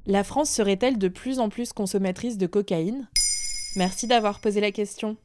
La France serait-elle de plus en plus consommatrice de cocaïne ? Merci d'avoir posé la question.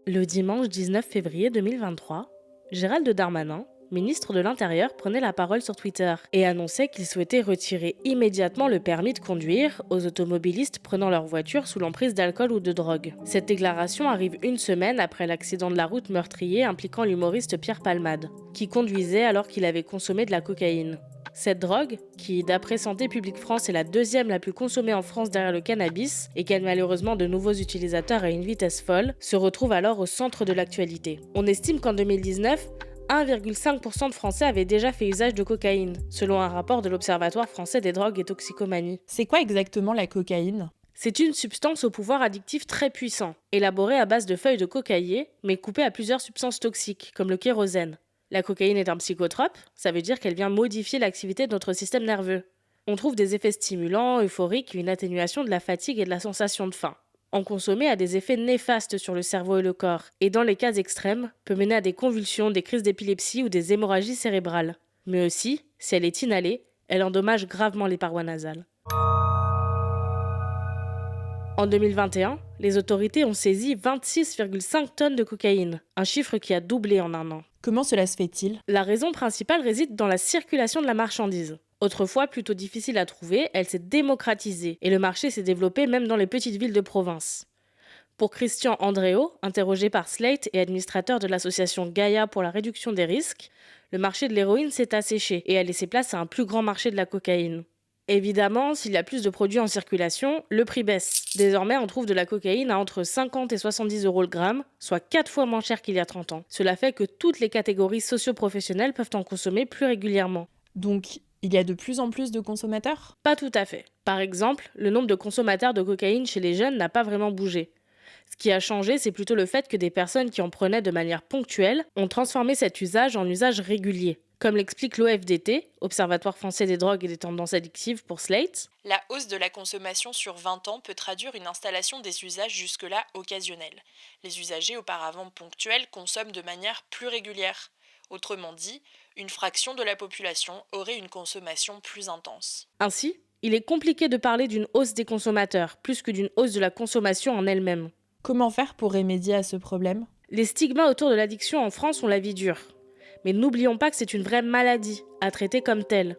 Le dimanche 19 février 2023, Gérald Darmanin, ministre de l'Intérieur, prenait la parole sur Twitter et annonçait qu'il souhaitait retirer immédiatement le permis de conduire aux automobilistes prenant leur voiture sous l'emprise d'alcool ou de drogue. Cette déclaration arrive une semaine après l'accident de la route meurtrier impliquant l'humoriste Pierre Palmade, qui conduisait alors qu'il avait consommé de la cocaïne. Cette drogue, qui d'après Santé publique France est la deuxième la plus consommée en France derrière le cannabis et gagne malheureusement de nouveaux utilisateurs à une vitesse folle, se retrouve alors au centre de l'actualité. On estime qu'en 2019, 1,5% de Français avaient déjà fait usage de cocaïne, selon un rapport de l'Observatoire français des drogues et toxicomanies. C'est quoi exactement la cocaïne ? C'est une substance au pouvoir addictif très puissant, élaborée à base de feuilles de cocaïer, mais coupée à plusieurs substances toxiques, comme le kérosène. La cocaïne est un psychotrope, ça veut dire qu'elle vient modifier l'activité de notre système nerveux. On trouve des effets stimulants, euphoriques et une atténuation de la fatigue et de la sensation de faim. En consommer a des effets néfastes sur le cerveau et le corps, et dans les cas extrêmes, peut mener à des convulsions, des crises d'épilepsie ou des hémorragies cérébrales. Mais aussi, si elle est inhalée, elle endommage gravement les parois nasales. En 2021, les autorités ont saisi 26,5 tonnes de cocaïne, un chiffre qui a doublé en un an. Comment cela se fait-il ? La raison principale réside dans la circulation de la marchandise. Autrefois plutôt difficile à trouver, elle s'est démocratisée et le marché s'est développé même dans les petites villes de province. Pour Christian Andréo, interrogé par Slate et administrateur de l'association Gaia pour la réduction des risques, le marché de l'héroïne s'est asséché et a laissé place à un plus grand marché de la cocaïne. Évidemment, s'il y a plus de produits en circulation, le prix baisse. Désormais, on trouve de la cocaïne à entre 50 et 70 € le gramme, soit 4 fois moins cher qu'il y a 30 ans. Cela fait que toutes les catégories socio-professionnelles peuvent en consommer plus régulièrement. Donc, il y a de plus en plus de consommateurs ? Pas tout à fait. Par exemple, le nombre de consommateurs de cocaïne chez les jeunes n'a pas vraiment bougé. Ce qui a changé, c'est plutôt le fait que des personnes qui en prenaient de manière ponctuelle ont transformé cet usage en usage régulier. Comme l'explique l'OFDT, Observatoire français des drogues et des tendances addictives pour Slate, la hausse de la consommation sur 20 ans peut traduire une installation des usages jusque-là occasionnels. Les usagers auparavant ponctuels consomment de manière plus régulière. Autrement dit, une fraction de la population aurait une consommation plus intense. Ainsi, il est compliqué de parler d'une hausse des consommateurs, plus que d'une hausse de la consommation en elle-même. Comment faire pour remédier à ce problème ? Les stigmas autour de l'addiction en France ont la vie dure. Mais n'oublions pas que c'est une vraie maladie, à traiter comme telle.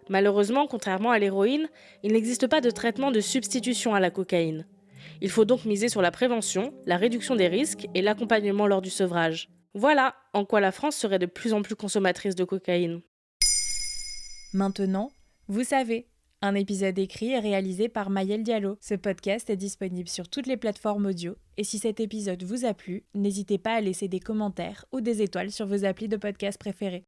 Malheureusement, contrairement à l'héroïne, il n'existe pas de traitement de substitution à la cocaïne. Il faut donc miser sur la prévention, la réduction des risques et l'accompagnement lors du sevrage. Voilà en quoi la France serait de plus en plus consommatrice de cocaïne. Maintenant, vous savez, un épisode écrit et réalisé par Maëlle Diallo. Ce podcast est disponible sur toutes les plateformes audio. Et si cet épisode vous a plu, n'hésitez pas à laisser des commentaires ou des étoiles sur vos applis de podcast préférés.